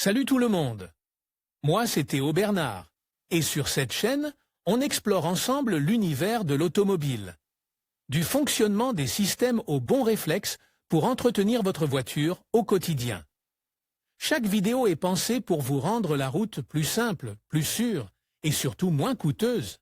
Salut tout le monde. Moi, c'est Théo Bernard. Et sur cette chaîne, on explore ensemble l'univers de l'automobile. Du fonctionnement des systèmes aux bons réflexes pour entretenir votre voiture au quotidien. Chaque vidéo est pensée pour vous rendre la route plus simple, plus sûre et surtout moins coûteuse.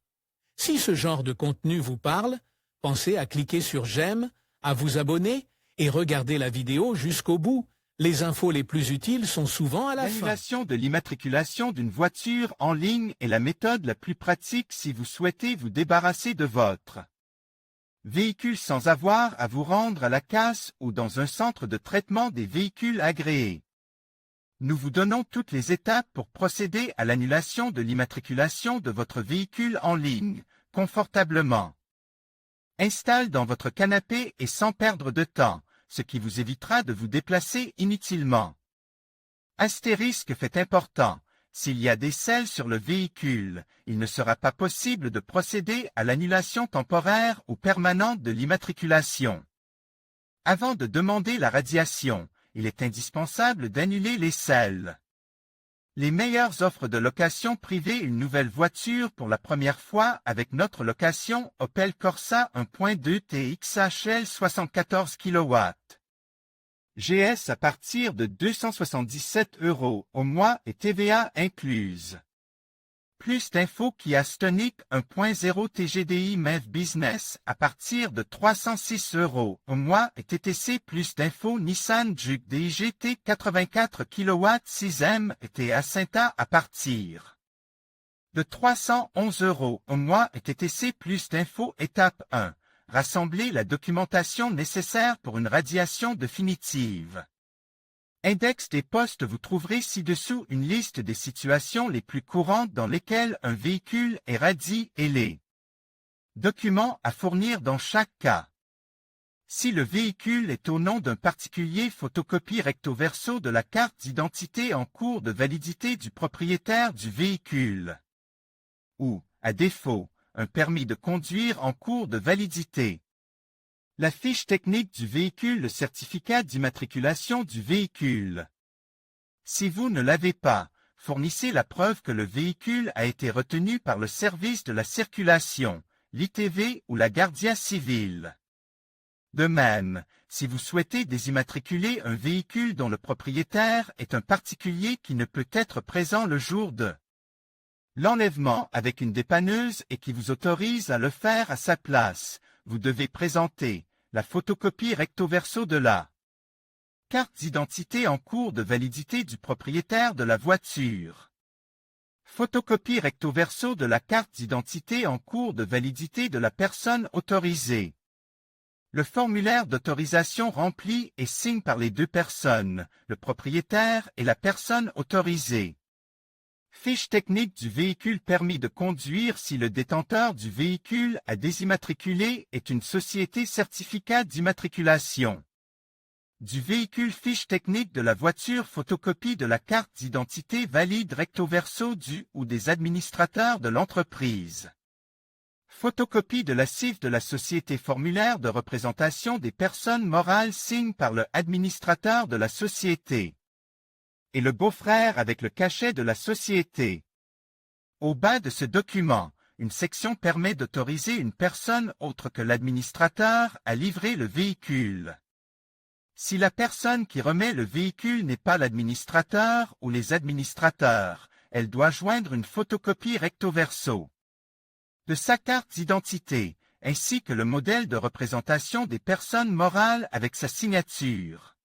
Si ce genre de contenu vous parle, pensez à cliquer sur j'aime, à vous abonner et regarder la vidéo jusqu'au bout. Les infos les plus utiles sont souvent à la fin. L'annulation de l'immatriculation d'une voiture en ligne est la méthode la plus pratique si vous souhaitez vous débarrasser de votre véhicule sans avoir à vous rendre à la casse ou dans un centre de traitement des véhicules agréés. Nous vous donnons toutes les étapes pour procéder à l'annulation de l'immatriculation de votre véhicule en ligne, confortablement. Installe dans votre canapé et sans perdre de temps, ce qui vous évitera de vous déplacer inutilement. Astérisque fait important, s'il y a des selles sur le véhicule, il ne sera pas possible de procéder à l'annulation temporaire ou permanente de l'immatriculation. Avant de demander la radiation, il est indispensable d'annuler les selles. Les meilleures offres de location privée une nouvelle voiture pour la première fois avec notre location Opel Corsa 1.2 TXHL 74 kW. GS à partir de 277 € au mois et TVA incluse. Plus d'infos Kia Stonic 1.0 TGDI MEV Business à partir de 306 € au mois et TTC. Plus d'infos Nissan Juke DIGT 84 kW 6e et à Saint-A à partir de 311 € au mois et TTC. Plus d'infos Étape 1. Rassembler la documentation nécessaire pour une radiation définitive. Index des postes. Vous trouverez ci-dessous une liste des situations les plus courantes dans lesquelles un véhicule est radié et les documents à fournir dans chaque cas. Si le véhicule est au nom d'un particulier, photocopie recto verso de la carte d'identité en cours de validité du propriétaire du véhicule. Ou, à défaut, un permis de conduire en cours de validité. La fiche technique du véhicule, le certificat d'immatriculation du véhicule. Si vous ne l'avez pas, fournissez la preuve que le véhicule a été retenu par le service de la circulation, l'ITV ou la Guardia Civile. De même, si vous souhaitez désimmatriculer un véhicule dont le propriétaire est un particulier qui ne peut être présent le jour de l'enlèvement avec une dépanneuse et qui vous autorise à le faire à sa place, vous devez présenter la photocopie recto verso de la carte d'identité en cours de validité du propriétaire de la voiture. Photocopie recto verso de la carte d'identité en cours de validité de la personne autorisée. Le formulaire d'autorisation rempli et signé par les deux personnes, le propriétaire et la personne autorisée. Fiche technique du véhicule, permis de conduire si le détenteur du véhicule à désimmatriculer est une société, certificat d'immatriculation du véhicule, fiche technique de la voiture, photocopie de la carte d'identité valide recto verso du ou des administrateurs de l'entreprise. Photocopie de la CIF de la société, formulaire de représentation des personnes morales signe par le administrateur de la société. Et le beau-frère avec le cachet de la société. Au bas de ce document, une section permet d'autoriser une personne autre que l'administrateur à livrer le véhicule. Si la personne qui remet le véhicule n'est pas l'administrateur ou les administrateurs, elle doit joindre une photocopie recto verso de sa carte d'identité, ainsi que le modèle de représentation des personnes morales avec sa signature.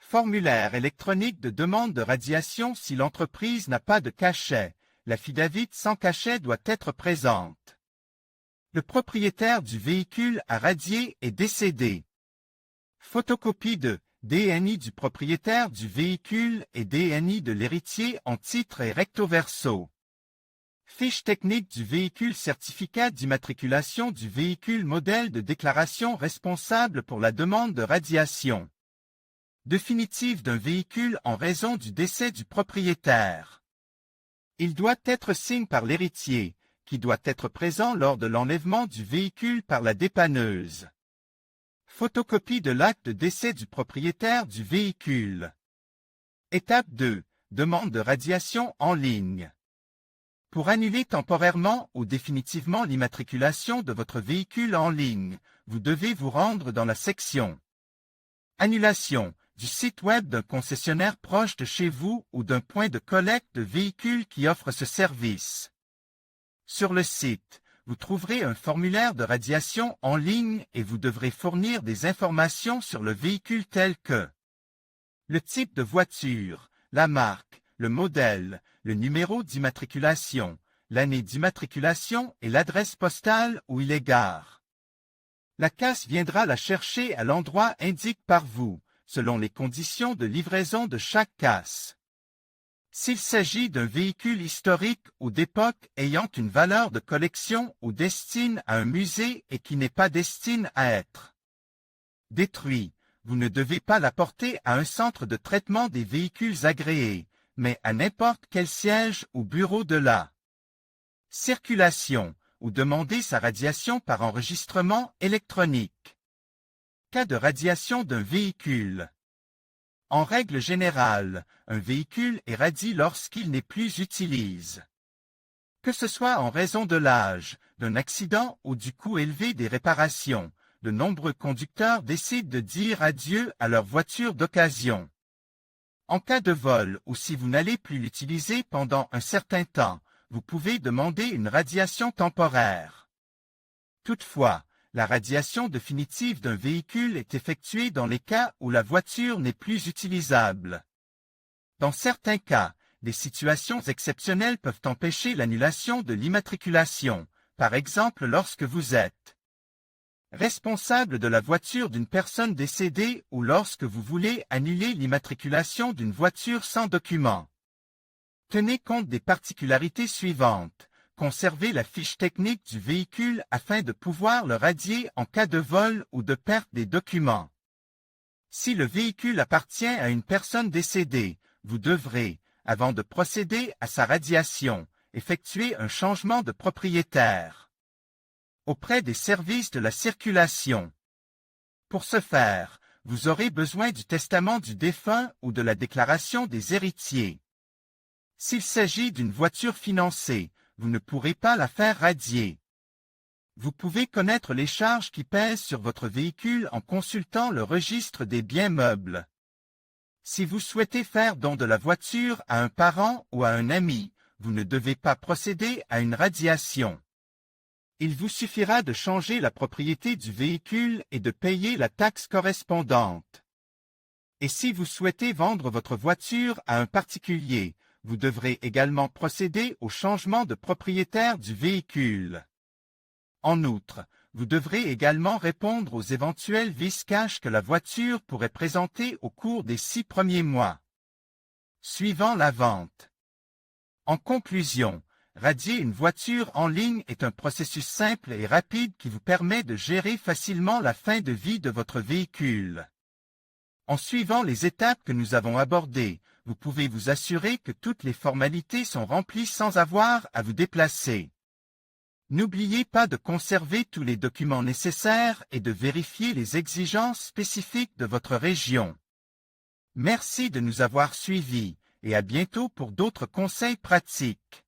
Formulaire électronique de demande de radiation. Si l'entreprise n'a pas de cachet, l'affidavit sans cachet doit être présente. Le propriétaire du véhicule à radier est décédé. Photocopie de DNI du propriétaire du véhicule et DNI de l'héritier en titre et recto verso. Fiche technique du véhicule, certificat d'immatriculation du véhicule, modèle de déclaration responsable pour la demande de radiation définitive d'un véhicule en raison du décès du propriétaire. Il doit être signé par l'héritier, qui doit être présent lors de l'enlèvement du véhicule par la dépanneuse. Photocopie de l'acte de décès du propriétaire du véhicule. Étape 2. demande de radiation en ligne. Pour annuler temporairement ou définitivement l'immatriculation de votre véhicule en ligne, vous devez vous rendre dans la section « Annulation » du site web d'un concessionnaire proche de chez vous ou d'un point de collecte de véhicules qui offre ce service. Sur le site, vous trouverez un formulaire de radiation en ligne et vous devrez fournir des informations sur le véhicule telles que le type de voiture, la marque, le modèle, le numéro d'immatriculation, l'année d'immatriculation et l'adresse postale où il est gare. La casse viendra la chercher à l'endroit indiqué par vous, selon les conditions de livraison de chaque casse. S'il s'agit d'un véhicule historique ou d'époque ayant une valeur de collection ou destine à un musée et qui n'est pas destiné à être détruit, vous ne devez pas l'apporter à un centre de traitement des véhicules agréé, mais à n'importe quel siège ou bureau de la circulation, ou demander sa radiation par enregistrement électronique. Cas de radiation d'un véhicule. En règle générale, un véhicule est radié lorsqu'il n'est plus utilisé. Que ce soit en raison de l'âge, d'un accident ou du coût élevé des réparations, de nombreux conducteurs décident de dire adieu à leur voiture d'occasion. En cas de vol ou si vous n'allez plus l'utiliser pendant un certain temps, vous pouvez demander une radiation temporaire. Toutefois, la radiation définitive d'un véhicule est effectuée dans les cas où la voiture n'est plus utilisable. Dans certains cas, des situations exceptionnelles peuvent empêcher l'annulation de l'immatriculation, par exemple lorsque vous êtes responsable de la voiture d'une personne décédée ou lorsque vous voulez annuler l'immatriculation d'une voiture sans document. Tenez compte des particularités suivantes. Conservez la fiche technique du véhicule afin de pouvoir le radier en cas de vol ou de perte des documents. Si le véhicule appartient à une personne décédée, vous devrez, avant de procéder à sa radiation, effectuer un changement de propriétaire auprès des services de la circulation. Pour ce faire, vous aurez besoin du testament du défunt ou de la déclaration des héritiers. S'il s'agit d'une voiture financée, vous ne pourrez pas la faire radier. Vous pouvez connaître les charges qui pèsent sur votre véhicule en consultant le registre des biens meubles. Si vous souhaitez faire don de la voiture à un parent ou à un ami, vous ne devez pas procéder à une radiation. Il vous suffira de changer la propriété du véhicule et de payer la taxe correspondante. Et si vous souhaitez vendre votre voiture à un particulier, vous devrez également procéder au changement de propriétaire du véhicule. En outre, vous devrez également répondre aux éventuels vices-cash que la voiture pourrait présenter au cours des 6 premiers mois suivant la vente. En conclusion, radier une voiture en ligne est un processus simple et rapide qui vous permet de gérer facilement la fin de vie de votre véhicule. En suivant les étapes que nous avons abordées, vous pouvez vous assurer que toutes les formalités sont remplies sans avoir à vous déplacer. N'oubliez pas de conserver tous les documents nécessaires et de vérifier les exigences spécifiques de votre région. Merci de nous avoir suivis et à bientôt pour d'autres conseils pratiques.